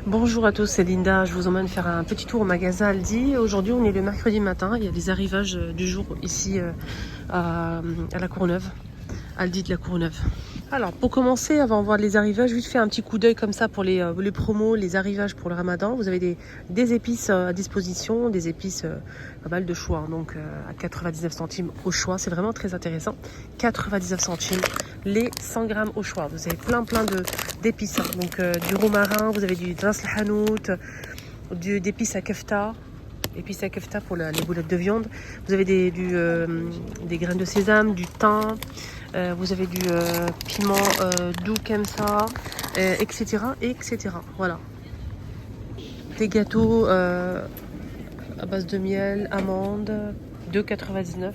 Bonjour à tous, c'est Linda. Je vous emmène faire un petit tour au magasin Aldi. Aujourd'hui, on est le mercredi matin. Il y a des arrivages du jour ici à la Courneuve. Aldi de la Courneuve. Alors, pour commencer, avant de voir les arrivages, juste faire un petit coup d'œil comme ça pour les promos, les arrivages pour le ramadan. Vous avez des épices à disposition, des épices, pas mal de choix. Donc, à 99 centimes au choix. C'est vraiment très intéressant. 99 centimes, les 100 grammes au choix. Vous avez plein d'épices. Donc, du romarin, vous avez du ras hanout, d'épices à kefta. Épices à kefta pour les boulettes de viande. Vous avez des graines de sésame, du thym. Vous avez du piment doux comme ça, etc., etc. Voilà. Des gâteaux à base de miel, amandes, 2,99 €.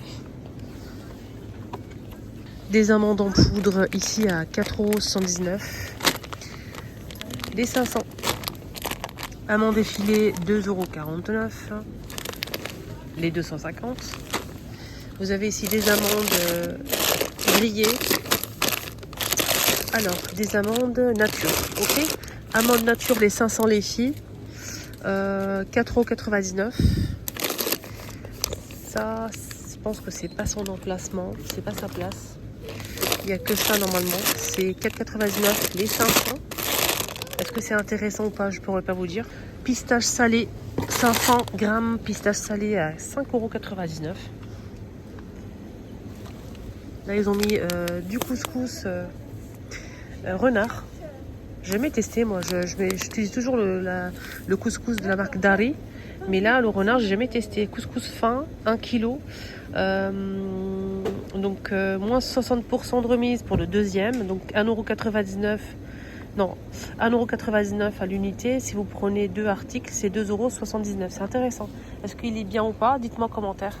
Des amandes en poudre ici à 4,79 €. Des 500. Amandes effilées, 2,49 €. Les 250. Vous avez ici des amandes grillées. Alors, des amandes nature, ok. Amandes nature, les 500 les filles, 4,99 €. Ça, je pense que c'est pas son emplacement, c'est pas sa place. Il n'y a que ça normalement. C'est 4,99 € les 500. Est-ce que c'est intéressant ou pas? Je pourrais pas vous dire. Pistache salée, 500 grammes pistache salée à 5,99 €. Là, ils ont mis du couscous renard. J'ai jamais testé, moi. J'utilise toujours le couscous de la marque Dari. Mais là, le renard, j'ai jamais testé. Couscous fin, 1 kg. Donc, moins 60% de remise pour le deuxième. Donc, 1,99 €. Non, 1,99 € à l'unité. Si vous prenez 2 articles, c'est 2,79 €. C'est intéressant. Est-ce qu'il est bien ou pas? Dites-moi en commentaire.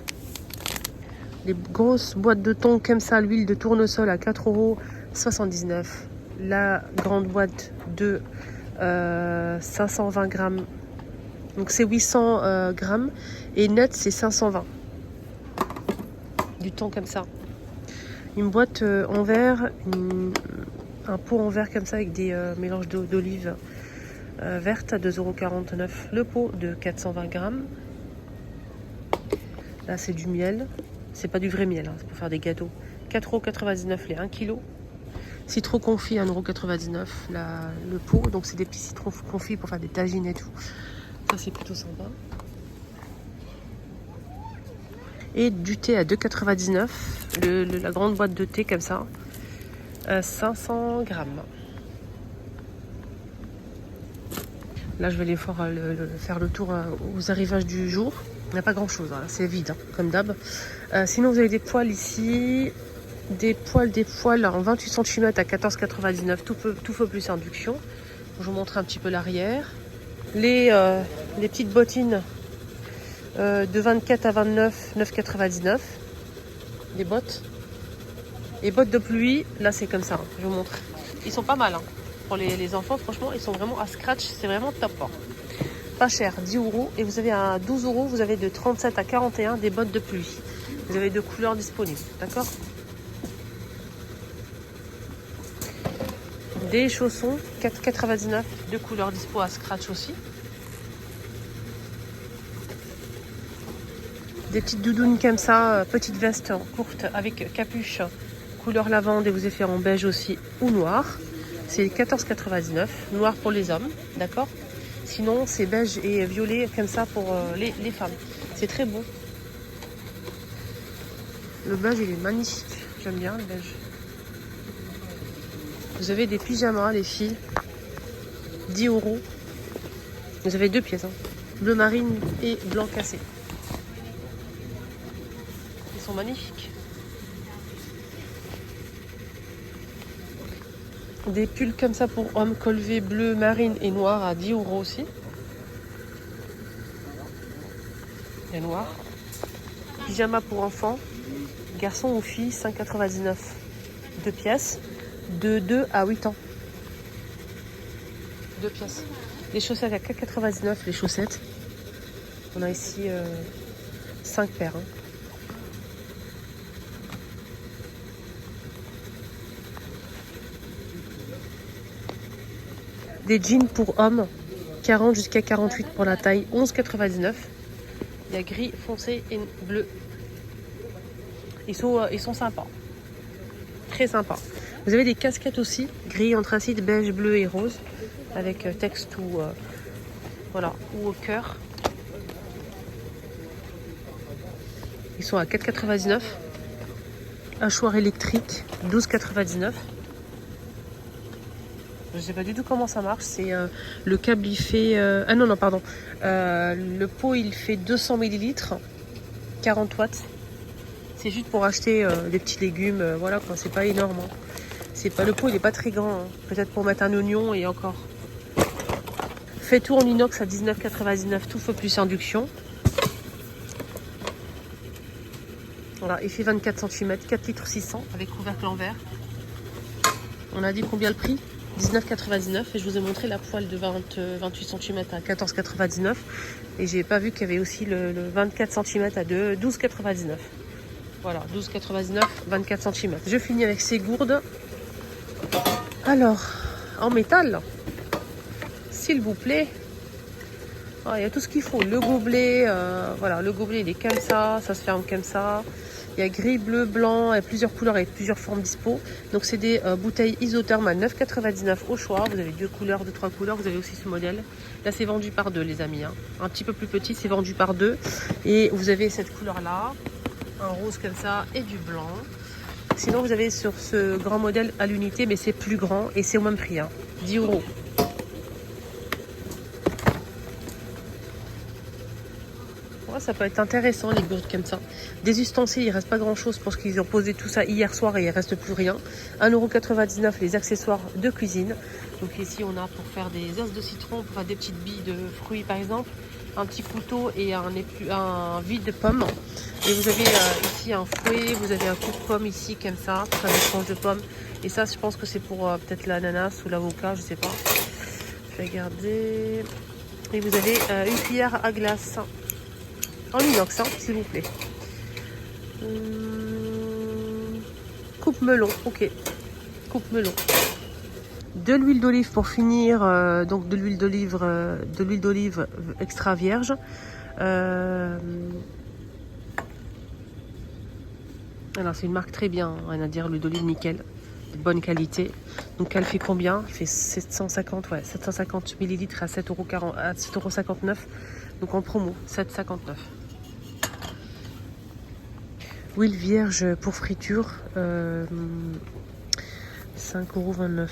Les grosses boîtes de thon comme ça, l'huile de tournesol à 4,79 €. La grande boîte de 520 grammes. Donc c'est 800 grammes. Et net, c'est 520. Du thon comme ça. Une boîte en verre. Un pot en verre comme ça avec des mélanges d'olives vertes à 2,49 €. Le pot de 420 grammes. Là, c'est du miel. C'est pas du vrai miel, hein, c'est pour faire des gâteaux. 4,99 € les 1 kg. Citron confit, 1,99 € le pot. Donc, c'est des petits citrons confits pour faire des tagines et tout. Ça, c'est plutôt sympa. Et du thé à 2,99 €. La grande boîte de thé comme ça. 500 grammes. Là, je vais aller faire le tour aux arrivages du jour. Il n'y a pas grand chose, hein. C'est vide, hein, comme d'hab. Sinon, vous avez des poêles ici. Des poêles en 28 cm à 14,99 €. Tout feu plus induction. Je vous montre un petit peu l'arrière. Les petites bottines de 24 à 29, 9,99 €. Les bottes. Les bottes de pluie, là, c'est comme ça. Hein. Je vous montre. Ils sont pas mal. Hein. Pour les enfants, franchement, ils sont vraiment à scratch. C'est vraiment top. Hein. Pas cher, 10 €. Et vous avez à 12 €, vous avez de 37 à 41 des bottes de pluie. Vous avez deux couleurs disponibles. D'accord? Des chaussons, 4,99 €, deux couleurs dispo à scratch aussi. Des petites doudounes comme ça, petites vestes courtes avec capuche, couleur lavande et vous avez fait en beige aussi ou noir. C'est 14,99 €, noir pour les hommes, d'accord? Sinon, c'est beige et violet comme ça pour les femmes. C'est très beau. Le beige, il est magnifique. J'aime bien le beige. Vous avez des pyjamas, les filles. 10 €. Vous avez deux pièces. Hein. Bleu marine et blanc cassé. Ils sont magnifiques. Des pulls comme ça pour hommes, colvé bleu, marine et noir à 10 € aussi. Et noir. Pyjama pour enfants, garçon ou fille, 5,99 €. Deux pièces. De 2 à 8 ans. Deux pièces. Les chaussettes à 4,99 €, les chaussettes. On a ici 5 paires. Hein. Des jeans pour hommes, 40 jusqu'à 48 pour la taille, 11,99. Il y a gris foncé et bleu. Ils sont sympas. Très sympas. Vous avez des casquettes aussi, gris, anthracite, beige, bleu et rose, avec texte ou voilà, ou au cœur. Ils sont à 4,99. Hachoir électrique, 12,99. Je ne sais pas du tout comment ça marche. C'est le câble, il fait... ah non, pardon. Le pot, il fait 200 ml, 40 watts. C'est juste pour acheter des petits légumes. Voilà, quoi. C'est pas énorme. Hein. C'est pas, le pot, il est pas très grand. Hein. Peut-être pour mettre un oignon et encore. Fait tout en inox à 19,99. Tout feu plus induction. Voilà, il fait 24 cm, 4 litres 600 avec couvercle en verre. On a dit combien le prix? 19,99 et je vous ai montré la poêle de 28 cm à 14,99 et j'ai pas vu qu'il y avait aussi le 24 cm à 12,99. Voilà, 12,99, 24 cm. Je finis avec ces gourdes. Alors, en métal, s'il vous plaît. Ah, il y a tout ce qu'il faut. Le gobelet, voilà, le gobelet il est comme ça se ferme comme ça. Il y a gris, bleu, blanc, et plusieurs couleurs et plusieurs formes dispo. Donc c'est des bouteilles isothermes à 9,99 au choix. Vous avez 2 couleurs, 3 couleurs. Vous avez aussi ce modèle. Là c'est vendu par 2 les amis. Hein. Un petit peu plus petit, c'est vendu par 2. Et vous avez cette couleur là, un rose comme ça et du blanc. Sinon vous avez sur ce grand modèle à l'unité, mais c'est plus grand et c'est au même prix. Hein. 10 €. Ça peut être intéressant les gourdes comme ça. Des ustensiles, il reste pas grand chose parce qu'ils ont posé tout ça hier soir et il reste plus rien. 1,99 € les accessoires de cuisine. Donc ici on a pour faire des os de citron, pour faire des petites billes de fruits par exemple. Un petit couteau et un vide de pomme. Et vous avez ici un fouet, vous avez un coup de pomme ici comme ça, pour faire des tranches de pommes. Et ça je pense que c'est pour peut-être l'ananas ou l'avocat, je sais pas. Je vais regarder. Et vous avez une cuillère à glace. En inox, hein, s'il vous plaît. Coupe melon, ok. Coupe melon. De l'huile d'olive pour finir, donc de l'huile d'olive extra vierge. Alors c'est une marque très bien, rien à dire, l'huile d'olive nickel, de bonne qualité. Donc elle fait combien? Elle fait 750, ouais, 750 ml à 7,59 €. Donc en promo, 7,59 €. Huile vierge pour friture, 5,29 €.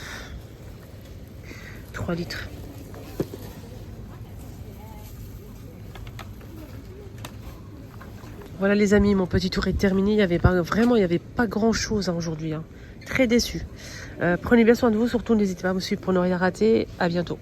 3 litres. Voilà les amis, mon petit tour est terminé. Il n'y avait pas grand chose hein, aujourd'hui. Hein. Très déçu. Prenez bien soin de vous, surtout n'hésitez pas à me suivre pour ne rien rater. À bientôt.